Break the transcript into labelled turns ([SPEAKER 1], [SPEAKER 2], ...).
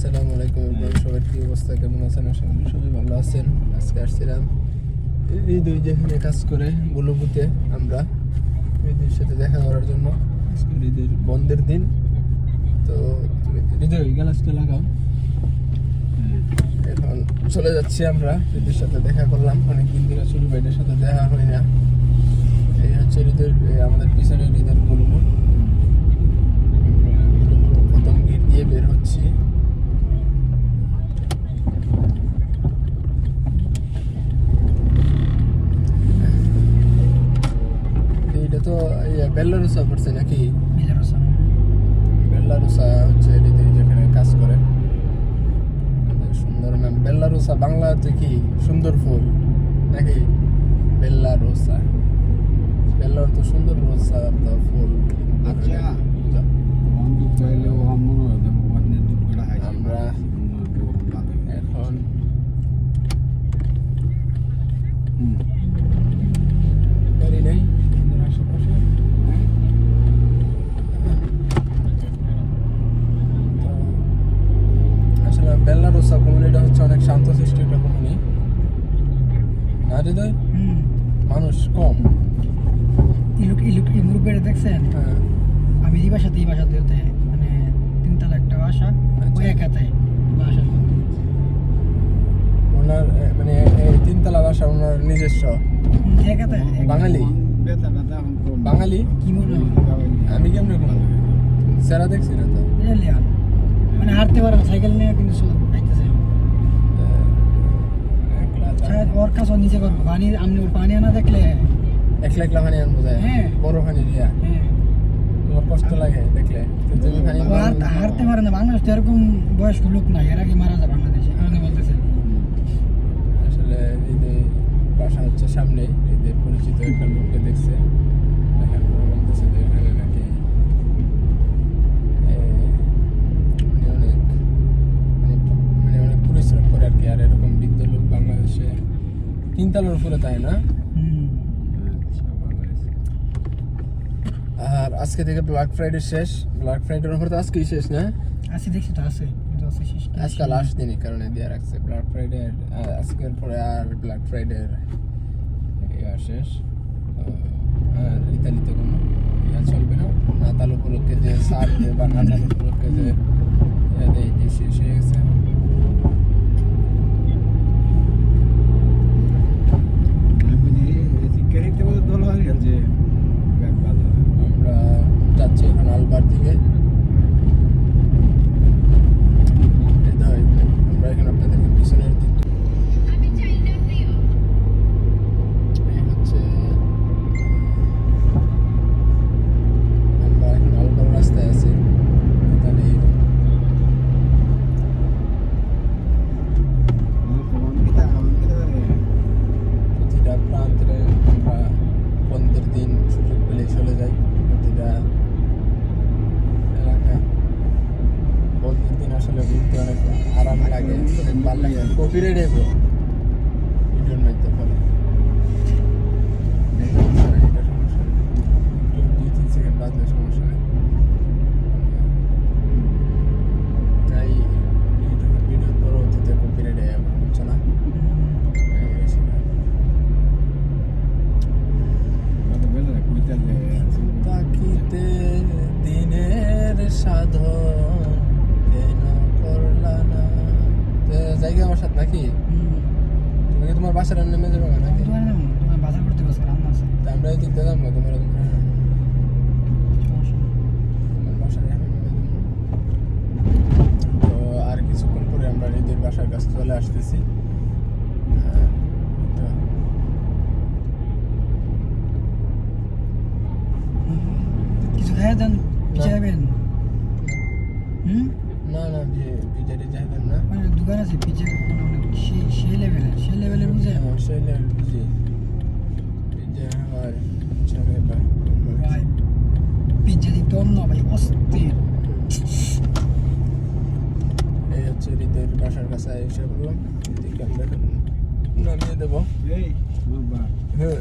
[SPEAKER 1] আসসালামু আলাইকুম এভরিওয়ান, সবার কি অবস্থা, কেমন আছেন? আশা করি সবাই ভালো আছেন। আজকে আসছিলাম হৃদয় যেখানে কাজ করে বুলুবুতে, আমরা হৃদয়ের সাথে দেখা করার জন্য। আজকে হৃদয়ের বন্ধের দিন, তো হৃদয় গ্লাসটা লাগাও। এখন চলে যাচ্ছি আমরা, হৃদয়ের সাথে দেখা করলাম অনেকদিন ধরে, শুরু ভাইদের সাথে দেখা হয় না। এই হচ্ছে হৃদয়ের, আমাদের পিছনে হৃদয়ের বুলুবু। প্রথম গেট দিয়ে বের হচ্ছি। এটা তো বেল্লারুসা পড়ছে নাকি? বেল্লারুসা হচ্ছে হৃদয় যেখানে কাজ করে। সুন্দর নাম বেল্লারুসা, বাংলাতে কি সুন্দর ফুল নাকি? বেল্লারুসা, বেল্লার তো সুন্দর রোসা তো ফুল। আমরা এখন গাড়ি নেই আশেপাশে। আসলে বেল্লারুসা কমিউনিটা হচ্ছে অনেক শান্তশিষ্ট একটা কমিউনি। না হৃদয়, মানুষ কম।
[SPEAKER 2] মুরব্বীরা দেখছেন?
[SPEAKER 1] হ্যাঁ,
[SPEAKER 2] আমি এই বাসাতে মানে 3 তলা একটা বাসা, ওই একাতে বাসার মধ্যে।
[SPEAKER 1] ওনার মানে 3 তলা বাসা ওনার নিজস্ব।
[SPEAKER 2] একাতে
[SPEAKER 1] বাঙালি বাঙালি
[SPEAKER 2] কি মনে হয়?
[SPEAKER 1] আমি কেমনে বলবো, সেরা দেখছি না তো।
[SPEAKER 2] এলিয়ান মানে হাঁটতে পারে না, সাইকেল নিয়ে কিন্তু আইতেছে। শায়দ ওর কাছে নিজে করবো পানি, আপনি ওর পানি আনা দেখলে
[SPEAKER 1] একলা একলা পানি আনবো যায়।
[SPEAKER 2] হ্যাঁ।
[SPEAKER 1] বড় পানি দিয়া
[SPEAKER 2] হ্যাঁ,
[SPEAKER 1] তোমার কষ্ট লাগে দেখলে। তো তুমি পানি
[SPEAKER 2] ও হাঁটতে পারে না। বাংলাদেশ তো এরকম বয়স্ক লোক নাই, এর আগে মারা যায় বাংলাদেশে, কারণে বলতেছে।
[SPEAKER 1] আসলে এদের বাসা হচ্ছে সামনে, এদের পরিচিত একটা লোককে দেখছে, দেখার পরে বলতেছে যে এখানে নাকি অনেক মানে অনেক পরিশ্রম করে আর কি। আর এরকম বৃদ্ধ লোক বাংলাদেশে 3 তলার উপরে, তাই না? আর আজকে থেকে ব্ল্যাক ফ্রাইডে শেষ। ব্ল্যাক ফ্রাইডের অফার তো আজকেই শেষ না?
[SPEAKER 2] আছে দেখছি তো, আছে কিন্তু আছে শেষ।
[SPEAKER 1] আজকে লাস্ট দিনই কারণে দিয়ে রাখছে ব্ল্যাক ফ্রাইডে। আজকের পরে আর ব্ল্যাক ফ্রাইডে শেষ। আর ইতালিতে কোনো চলবে না। নাতাল উপলক্ষে যে সার বা নাতাল উপলক্ষে যে যে শেষ হয়ে গেছে। আমরা যাচ্ছি এখন আলবার দিকে। আমরা এখন আপনাদেরকে পিছনের দিক হচ্ছে আমরা এখন আলবার রাস্তায় আছি ইতালির। প্রতিটা প্রান্তে আমরা বন্ধের দিন সুযোগ পেলে চলে যাই। প্রতিটা এলাকায় বন্ধের দিন আসলে ঘুরতে অনেক আরাম লাগে, অনেক ভালো লাগে। কপিরাইট এগো ভিডিওর মধ্যে ফলে এটা সমস্যা নেই, একটু 2-3 সেকেন্ড বাজলে সমস্যা নেই। তাই ইউটিউবের ভিডিও পরবর্তীতে কপিরাইট হচ্ছে না। তাকিতে দিনের সাধন কেন করলা না? জায়গা আমার সাথে নাকি? তুমি কি তোমার বাসার নেমে যাবে নাকি?
[SPEAKER 2] বাজার করতে গেছে, রান্না আছে।
[SPEAKER 1] তা আমরা এই দিকতে যাবো, তোমার বাসার এখানে নেমে যাবো। তো আর কিছুক্ষণ পরে আমরা হৃদয়ের বাসার কাছে চলে আসতেছি।
[SPEAKER 2] কিছু খাই দেন, যাবেন?
[SPEAKER 1] না না, বিজেডি যাইবেন না।
[SPEAKER 2] মানে দোকান আছে পিছে, অনেক সেই লেভেলের বুঝে।
[SPEAKER 1] সেই লেভেল বুঝি পিজে আর
[SPEAKER 2] ভাই পিজ্জা দিতে অন্য ভাই অস্থির।
[SPEAKER 1] এই হচ্ছে হৃদয়ের বাসার কাছে এসে বললাম, এদিকে আমরা নামিয়ে দেবো। হ্যাঁ।